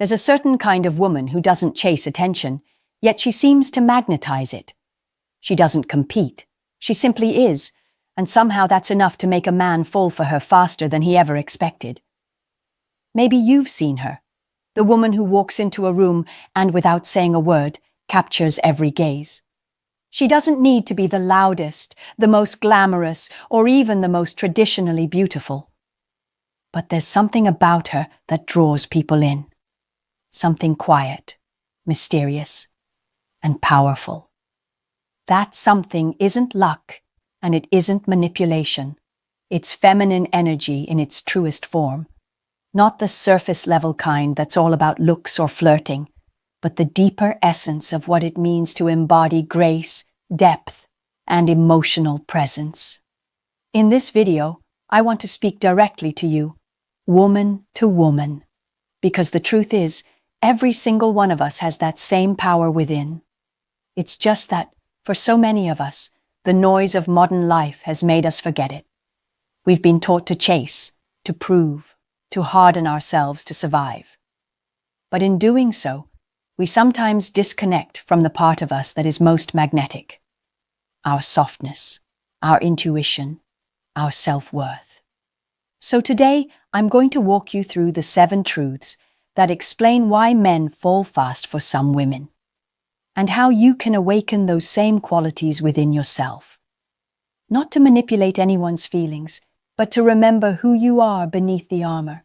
There's a certain kind of woman who doesn't chase attention, yet she seems to magnetize it. She doesn't compete. She simply is, and somehow that's enough to make a man fall for her faster than he ever expected. Maybe you've seen her, the woman who walks into a room and, without saying a word, captures every gaze. She doesn't need to be the loudest, the most glamorous, or even the most traditionally beautiful. But there's something about her that draws people in. Something quiet, mysterious, and powerful. That something isn't luck, and it isn't manipulation. It's feminine energy in its truest form. Not the surface-level kind that's all about looks or flirting, but the deeper essence of what it means to embody grace, depth, and emotional presence. In this video, I want to speak directly to you, woman to woman, because the truth is, every single one of us has that same power within. It's just that, for so many of us, the noise of modern life has made us forget it. We've been taught to chase, to prove, to harden ourselves to survive. But in doing so, we sometimes disconnect from the part of us that is most magnetic. Our softness, our intuition, our self-worth. So today, I'm going to walk you through the 7 truths that explain why men fall fast for some women, and how you can awaken those same qualities within yourself. Not to manipulate anyone's feelings, but to remember who you are beneath the armor.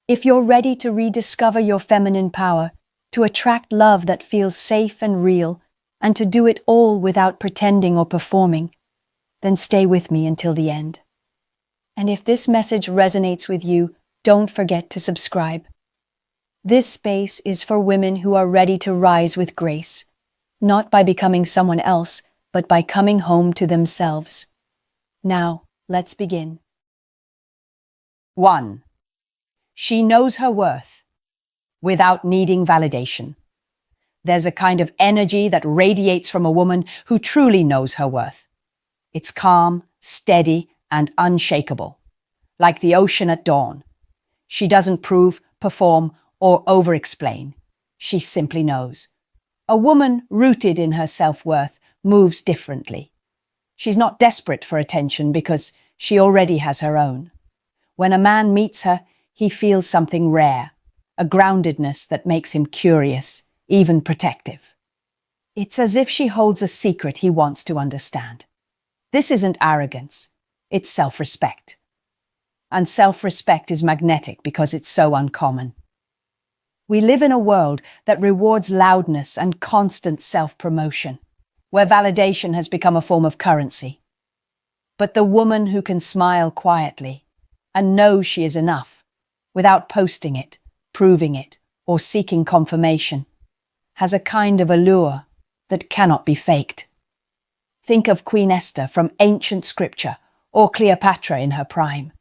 If you're ready to rediscover your feminine power, to attract love that feels safe and real, and to do it all without pretending or performing, then stay with me until the end. And if this message resonates with you, don't forget to subscribe. This space is for women who are ready to rise with grace, not by becoming someone else, but by coming home to themselves. Now, let's begin. 1. She knows her worth without needing validation. There's a kind of energy that radiates from a woman who truly knows her worth. It's calm, steady, and unshakable, like the ocean at dawn. She doesn't prove, perform, or over-explain. She simply knows. A woman rooted in her self-worth moves differently. She's not desperate for attention because she already has her own. When a man meets her, he feels something rare, a groundedness that makes him curious, even protective. It's as if she holds a secret he wants to understand. This isn't arrogance, it's self-respect. And self-respect is magnetic because it's so uncommon. We live in a world that rewards loudness and constant self-promotion, where validation has become a form of currency. But the woman who can smile quietly and know she is enough, without posting it, proving it, or seeking confirmation, has a kind of allure that cannot be faked. Think of Queen Esther from ancient scripture, or Cleopatra in her prime.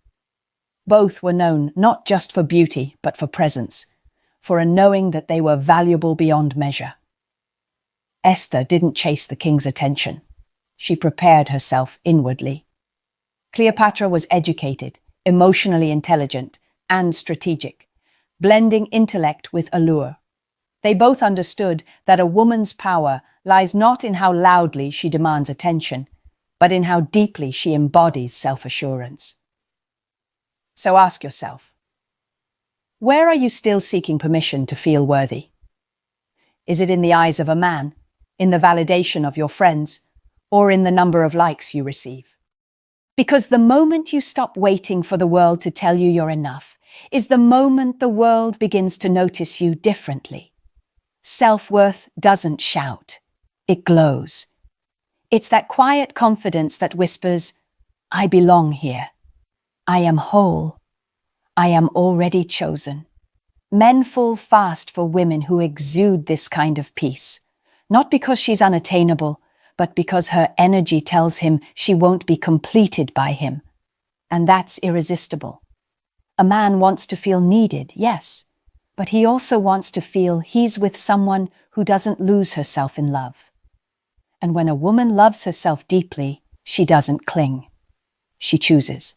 Both were known not just for beauty, but for presence, for a knowing that they were valuable beyond measure. Esther didn't chase the king's attention. She prepared herself inwardly. Cleopatra was educated, emotionally intelligent, and strategic, blending intellect with allure. They both understood that a woman's power lies not in how loudly she demands attention, but in how deeply she embodies self-assurance. So ask yourself, where are you still seeking permission to feel worthy? Is it in the eyes of a man, in the validation of your friends, or in the number of likes you receive? Because the moment you stop waiting for the world to tell you you're enough is the moment the world begins to notice you differently. Self-worth doesn't shout, it glows. It's that quiet confidence that whispers, I belong here. I am whole. I am already chosen. Men fall fast for women who exude this kind of peace, not because she's unattainable, but because her energy tells him she won't be completed by him. And that's irresistible. A man wants to feel needed, yes, but he also wants to feel he's with someone who doesn't lose herself in love. And when a woman loves herself deeply, she doesn't cling. She chooses.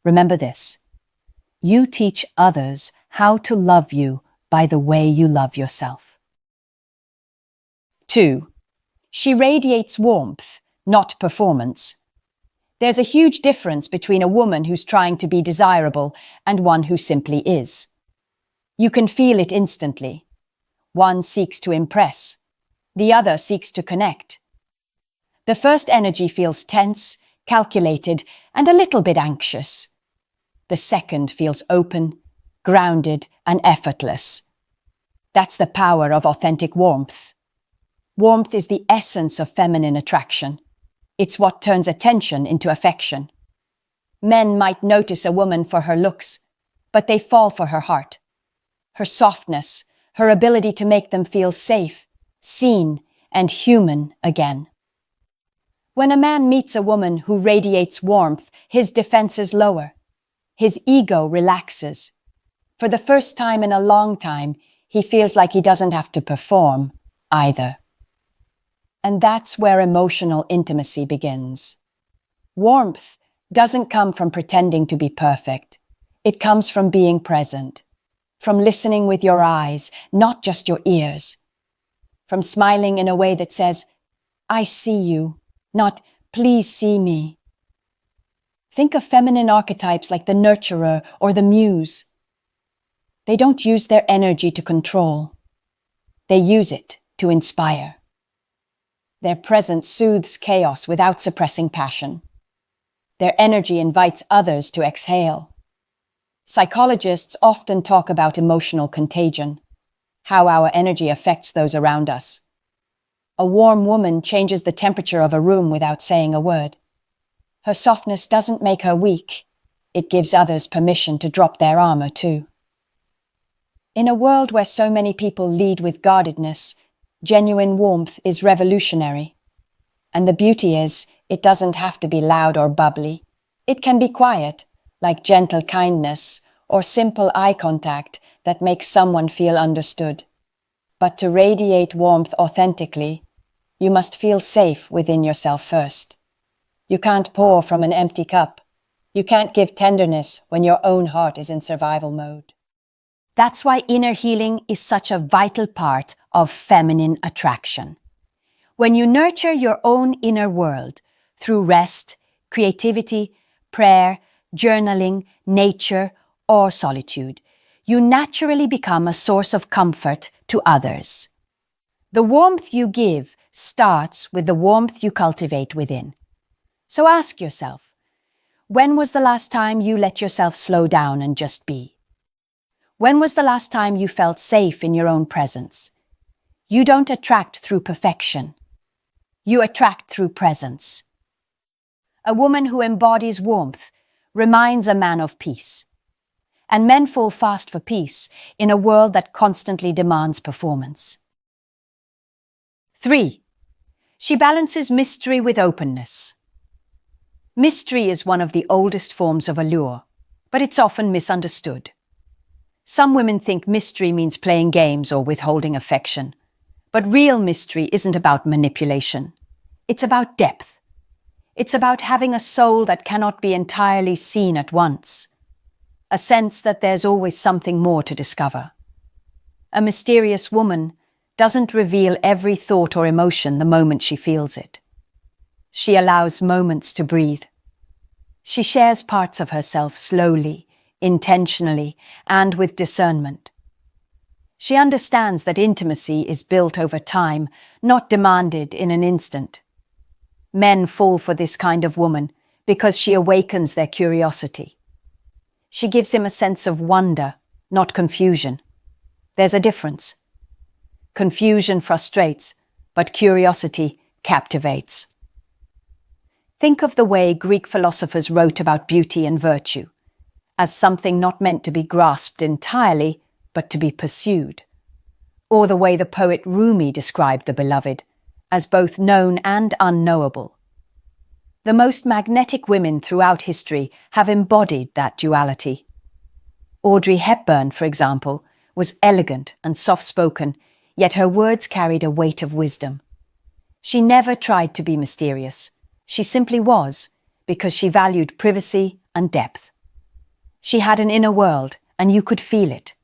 Remember this. You teach others how to love you by the way you love yourself. 2. She radiates warmth, not performance. There's a huge difference between a woman who's trying to be desirable and one who simply is. You can feel it instantly. One seeks to impress. The other seeks to connect. The first energy feels tense, calculated, and a little bit anxious. The second feels open, grounded, and effortless. That's the power of authentic warmth. Warmth is the essence of feminine attraction. It's what turns attention into affection. Men might notice a woman for her looks, but they fall for her heart. Her softness, her ability to make them feel safe, seen, and human again. When a man meets a woman who radiates warmth, his defenses lower. His ego relaxes. For the first time in a long time, he feels like he doesn't have to perform either. And that's where emotional intimacy begins. Warmth doesn't come from pretending to be perfect. It comes from being present, from listening with your eyes, not just your ears, from smiling in a way that says, "I see you," not "please see me." Think of feminine archetypes like the nurturer or the muse. They don't use their energy to control. They use it to inspire. Their presence soothes chaos without suppressing passion. Their energy invites others to exhale. Psychologists often talk about emotional contagion, how our energy affects those around us. A warm woman changes the temperature of a room without saying a word. Her softness doesn't make her weak. It gives others permission to drop their armor too. In a world where so many people lead with guardedness, genuine warmth is revolutionary. And the beauty is, it doesn't have to be loud or bubbly. It can be quiet, like gentle kindness or simple eye contact that makes someone feel understood. But to radiate warmth authentically, you must feel safe within yourself first. You can't pour from an empty cup. You can't give tenderness when your own heart is in survival mode. That's why inner healing is such a vital part of feminine attraction. When you nurture your own inner world through rest, creativity, prayer, journaling, nature, or solitude, you naturally become a source of comfort to others. The warmth you give starts with the warmth you cultivate within. So ask yourself, when was the last time you let yourself slow down and just be? When was the last time you felt safe in your own presence? You don't attract through perfection. You attract through presence. A woman who embodies warmth reminds a man of peace. And men fall fast for peace in a world that constantly demands performance. 3. She balances mystery with openness. Mystery is one of the oldest forms of allure, but it's often misunderstood. Some women think mystery means playing games or withholding affection. But real mystery isn't about manipulation. It's about depth. It's about having a soul that cannot be entirely seen at once. A sense that there's always something more to discover. A mysterious woman doesn't reveal every thought or emotion the moment she feels it. She allows moments to breathe. She shares parts of herself slowly, intentionally, and with discernment. She understands that intimacy is built over time, not demanded in an instant. Men fall for this kind of woman because she awakens their curiosity. She gives him a sense of wonder, not confusion. There's a difference. Confusion frustrates, but curiosity captivates. Think of the way Greek philosophers wrote about beauty and virtue, as something not meant to be grasped entirely, but to be pursued. Or the way the poet Rumi described the beloved, as both known and unknowable. The most magnetic women throughout history have embodied that duality. Audrey Hepburn, for example, was elegant and soft-spoken, yet her words carried a weight of wisdom. She never tried to be mysterious. She simply was, because she valued privacy and depth. She had an inner world, and you could feel it.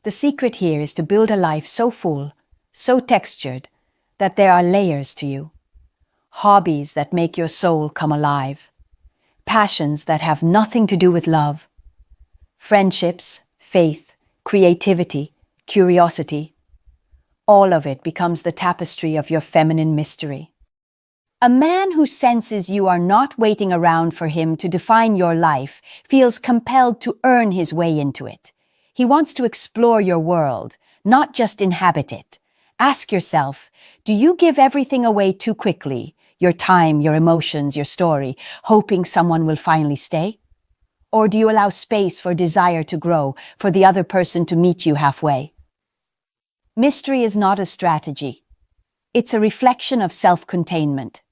The secret here is to build a life so full, so textured, that there are layers to you. Hobbies that make your soul come alive. Passions that have nothing to do with love. Friendships, faith, creativity, curiosity. All of it becomes the tapestry of your feminine mystery. A man who senses you are not waiting around for him to define your life feels compelled to earn his way into it. He wants to explore your world, not just inhabit it. Ask yourself, do you give everything away too quickly? Your time, your emotions, your story, hoping someone will finally stay? Or do you allow space for desire to grow, for the other person to meet you halfway? Mystery is not a strategy. It's a reflection of self-containment.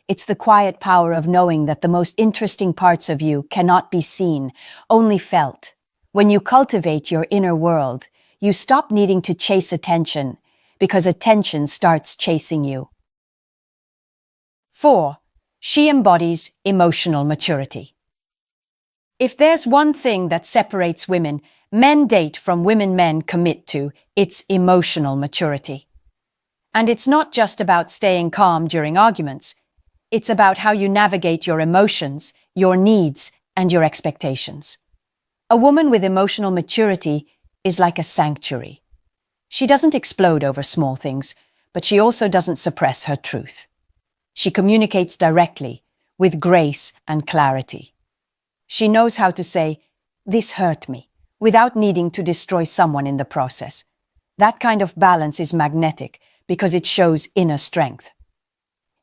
It's the quiet power of knowing that the most interesting parts of you cannot be seen, only felt. When you cultivate your inner world, you stop needing to chase attention, because attention starts chasing you. 4. She embodies emotional maturity. If there's one thing that separates women men date from women men commit to, it's emotional maturity. And it's not just about staying calm during arguments. It's about how you navigate your emotions, your needs, and your expectations. A woman with emotional maturity is like a sanctuary. She doesn't explode over small things, but she also doesn't suppress her truth. She communicates directly, with grace and clarity. She knows how to say, "This hurt me," without needing to destroy someone in the process. That kind of balance is magnetic because it shows inner strength.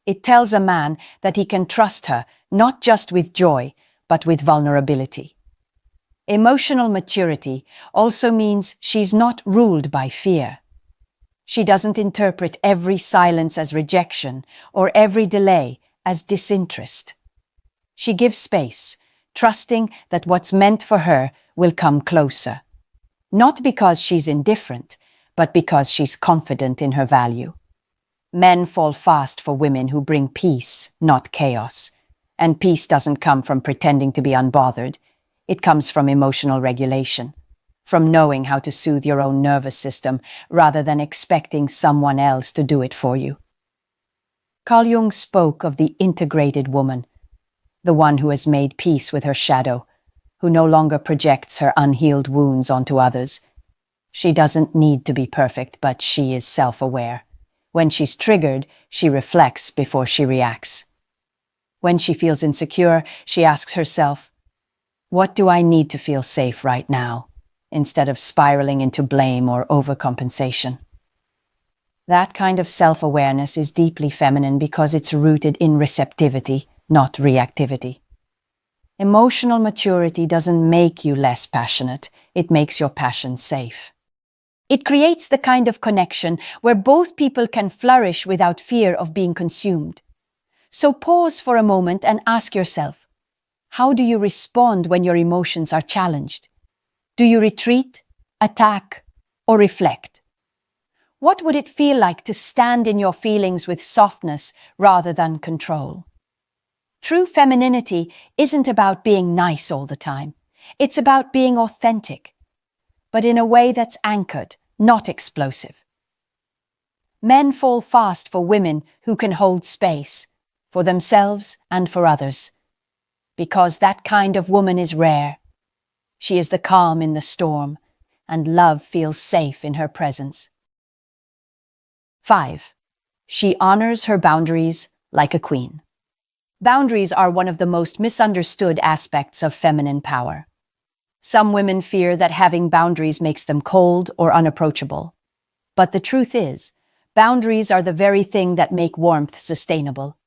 It tells a man that he can trust her, not just with joy, but with vulnerability. Emotional maturity also means she's not ruled by fear. She doesn't interpret every silence as rejection or every delay as disinterest. She gives space, trusting that what's meant for her will come closer. Not because she's indifferent, but because she's confident in her value. Men fall fast for women who bring peace, not chaos. And peace doesn't come from pretending to be unbothered. It comes from emotional regulation, from knowing how to soothe your own nervous system rather than expecting someone else to do it for you. Carl Jung spoke of the integrated woman, the one who has made peace with her shadow, who no longer projects her unhealed wounds onto others. She doesn't need to be perfect, but she is self-aware. When she's triggered, she reflects before she reacts. When she feels insecure, she asks herself, "What do I need to feel safe right now?" instead of spiraling into blame or overcompensation. That kind of self-awareness is deeply feminine because it's rooted in receptivity, not reactivity. Emotional maturity doesn't make you less passionate, it makes your passion safe. It creates the kind of connection where both people can flourish without fear of being consumed. So pause for a moment and ask yourself, how do you respond when your emotions are challenged? Do you retreat, attack, or reflect? What would it feel like to stand in your feelings with softness rather than control? True femininity isn't about being nice all the time. It's about being authentic, but in a way that's anchored, not explosive. Men fall fast for women who can hold space, for themselves and for others, because that kind of woman is rare. She is the calm in the storm, and love feels safe in her presence. 5. She honors her boundaries like a queen. Boundaries are one of the most misunderstood aspects of feminine power. Some women fear that having boundaries makes them cold or unapproachable. But the truth is, boundaries are the very thing that make warmth sustainable.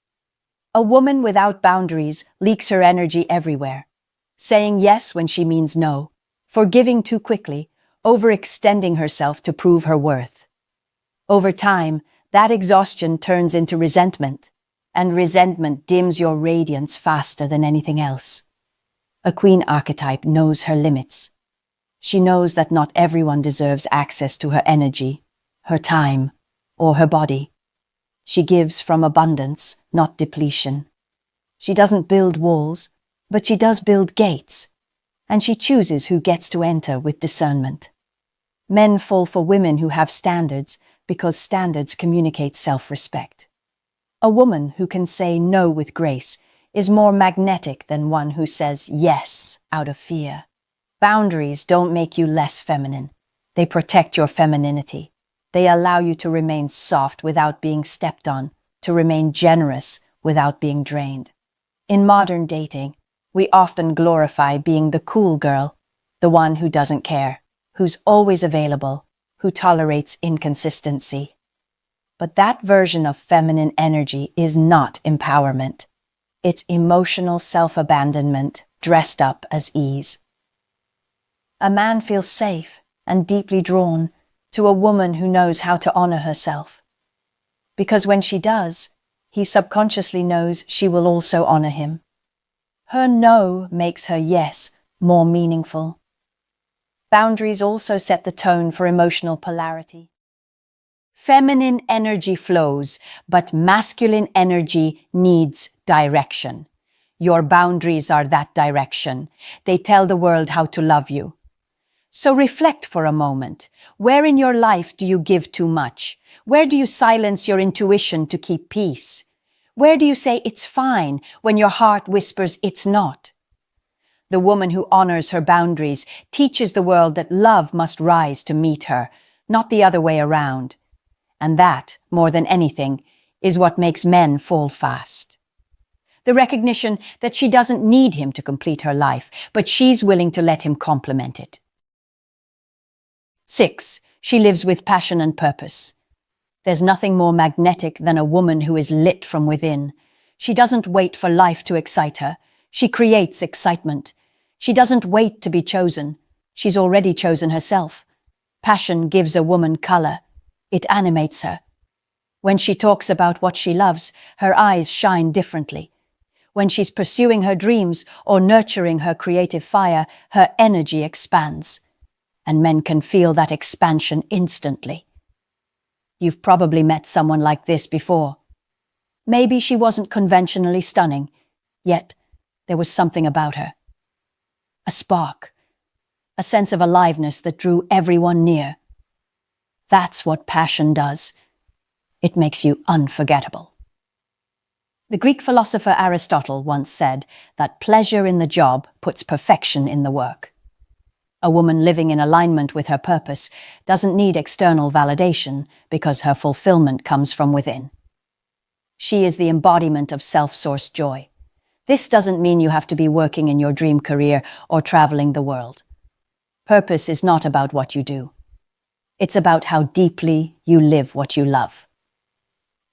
A woman without boundaries leaks her energy everywhere, saying yes when she means no, forgiving too quickly, overextending herself to prove her worth. Over time, that exhaustion turns into resentment, and resentment dims your radiance faster than anything else. A queen archetype knows her limits. She knows that not everyone deserves access to her energy, her time, or her body. She gives from abundance, not depletion. She doesn't build walls, but she does build gates, and she chooses who gets to enter with discernment. Men fall for women who have standards because standards communicate self-respect. A woman who can say no with grace is more magnetic than one who says yes out of fear. Boundaries don't make you less feminine. They protect your femininity. They allow you to remain soft without being stepped on, to remain generous without being drained. In modern dating, we often glorify being the cool girl, the one who doesn't care, who's always available, who tolerates inconsistency. But that version of feminine energy is not empowerment. It's emotional self-abandonment dressed up as ease. A man feels safe and deeply drawn to a woman who knows how to honor herself. Because when she does, he subconsciously knows she will also honor him. Her no makes her yes more meaningful. Boundaries also set the tone for emotional polarity. Feminine energy flows, but masculine energy needs direction. Your boundaries are that direction. They tell the world how to love you. So reflect for a moment. Where in your life do you give too much? Where do you silence your intuition to keep peace? Where do you say it's fine when your heart whispers it's not? The woman who honors her boundaries teaches the world that love must rise to meet her, not the other way around. And that, more than anything, is what makes men fall fast. The recognition that she doesn't need him to complete her life, but she's willing to let him complement it. 6. She lives with passion and purpose. There's nothing more magnetic than a woman who is lit from within. She doesn't wait for life to excite her. She creates excitement. She doesn't wait to be chosen. She's already chosen herself. Passion gives a woman color. It animates her. When she talks about what she loves, her eyes shine differently. When she's pursuing her dreams or nurturing her creative fire, her energy expands. And men can feel that expansion instantly. You've probably met someone like this before. Maybe she wasn't conventionally stunning, yet there was something about her. A spark, a sense of aliveness that drew everyone near. That's what passion does. It makes you unforgettable. The Greek philosopher Aristotle once said that pleasure in the job puts perfection in the work. A woman living in alignment with her purpose doesn't need external validation because her fulfillment comes from within. She is the embodiment of self-sourced joy. This doesn't mean you have to be working in your dream career or traveling the world. Purpose is not about what you do. It's about how deeply you live what you love.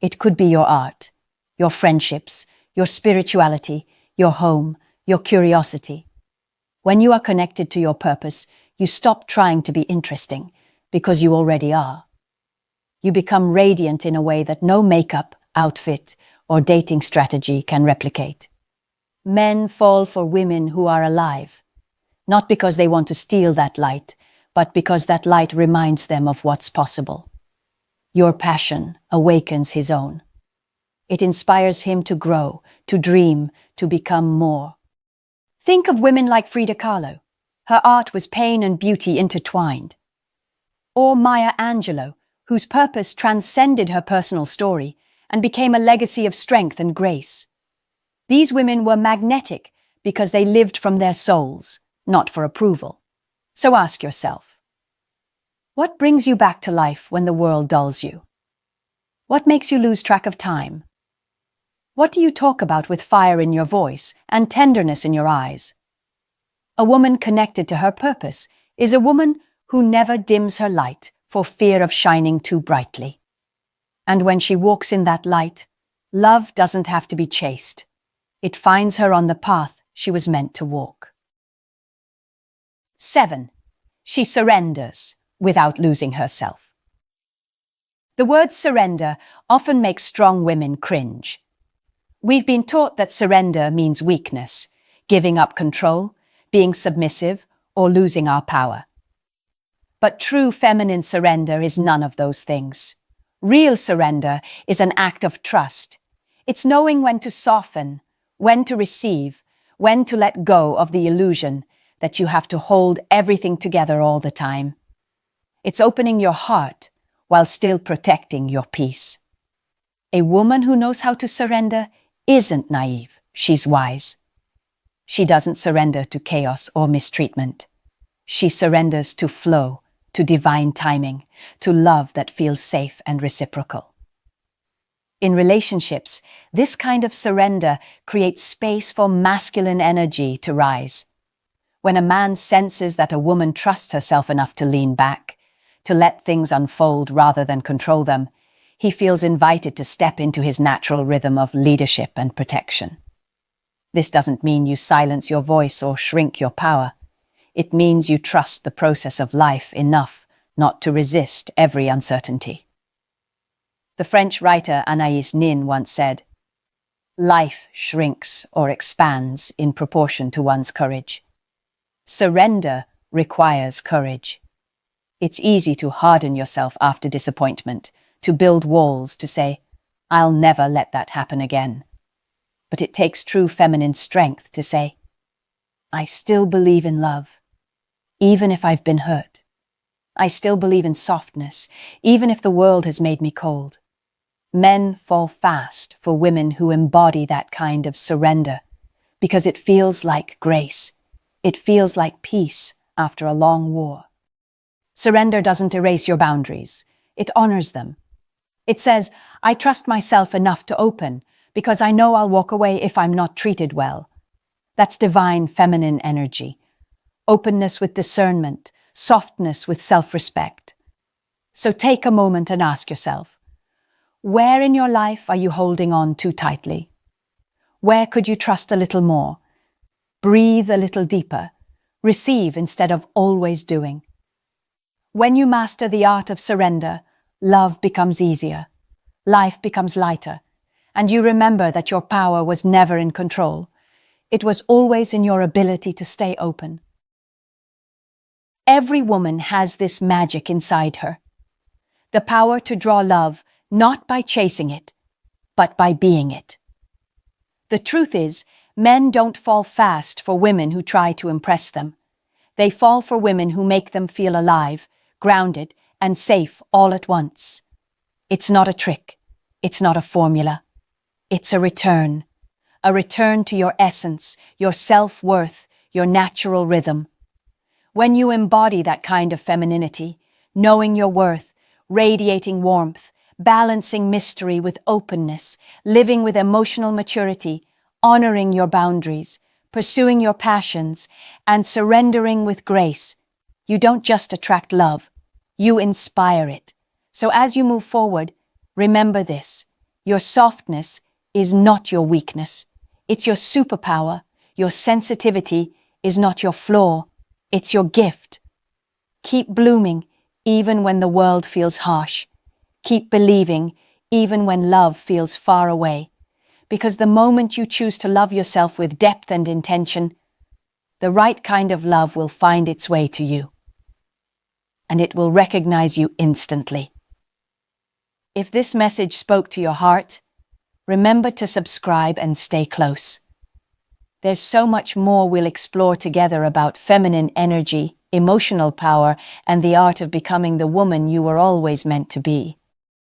It could be your art, your friendships, your spirituality, your home, your curiosity. When you are connected to your purpose, you stop trying to be interesting because you already are. You become radiant in a way that no makeup, outfit, or dating strategy can replicate. Men fall for women who are alive, not because they want to steal that light, but because that light reminds them of what's possible. Your passion awakens his own. It inspires him to grow, to dream, to become more. Think of women like Frida Kahlo. Her art was pain and beauty intertwined. Or Maya Angelou, whose purpose transcended her personal story and became a legacy of strength and grace. These women were magnetic because they lived from their souls, not for approval. So ask yourself, what brings you back to life when the world dulls you? What makes you lose track of time? What do you talk about with fire in your voice and tenderness in your eyes? A woman connected to her purpose is a woman who never dims her light for fear of shining too brightly. And when she walks in that light, love doesn't have to be chased. It finds her on the path she was meant to walk. 7. She surrenders without losing herself. The word surrender often makes strong women cringe. We've been taught that surrender means weakness, giving up control, being submissive, or losing our power. But true feminine surrender is none of those things. Real surrender is an act of trust. It's knowing when to soften, when to receive, when to let go of the illusion that you have to hold everything together all the time. It's opening your heart while still protecting your peace. A woman who knows how to surrender isn't naive, she's wise. She doesn't surrender to chaos or mistreatment. She surrenders to flow, to divine timing, to love that feels safe and reciprocal. In relationships, this kind of surrender creates space for masculine energy to rise. When a man senses that a woman trusts herself enough to lean back, to let things unfold rather than control them, he feels invited to step into his natural rhythm of leadership and protection. This doesn't mean you silence your voice or shrink your power. It means you trust the process of life enough not to resist every uncertainty. The French writer Anaïs Nin once said, "Life shrinks or expands in proportion to one's courage." Surrender requires courage. It's easy to harden yourself after disappointment, to build walls, to say, "I'll never let that happen again." But it takes true feminine strength to say, "I still believe in love, even if I've been hurt. I still believe in softness, even if the world has made me cold." Men fall fast for women who embody that kind of surrender, because it feels like grace. It feels like peace after a long war. Surrender doesn't erase your boundaries. It honors them. It says, "I trust myself enough to open, because I know I'll walk away if I'm not treated well." That's divine feminine energy. Openness with discernment, softness with self-respect. So take a moment and ask yourself, where in your life are you holding on too tightly? Where could you trust a little more? Breathe a little deeper. Receive instead of always doing. When you master the art of surrender, love becomes easier, life becomes lighter, and you remember that your power was never in control. It was always in your ability to stay open. Every woman has this magic inside her. The power to draw love not by chasing it, but by being it. The truth is, men don't fall fast for women who try to impress them. They fall for women who make them feel alive, grounded, and safe all at once. It's not a trick. It's not a formula. It's a return to your essence, your self-worth, your natural rhythm. When you embody that kind of femininity, knowing your worth, radiating warmth, balancing mystery with openness, living with emotional maturity, honoring your boundaries, pursuing your passions, and surrendering with grace, you don't just attract love, you inspire it. So as you move forward, remember this: your softness is not your weakness. It's your superpower. Your sensitivity is not your flaw. It's your gift. Keep blooming even when the world feels harsh. Keep believing even when love feels far away. Because the moment you choose to love yourself with depth and intention, the right kind of love will find its way to you. And it will recognize you instantly. If this message spoke to your heart, remember to subscribe and stay close. There's so much more we'll explore together about feminine energy, emotional power, and the art of becoming the woman you were always meant to be.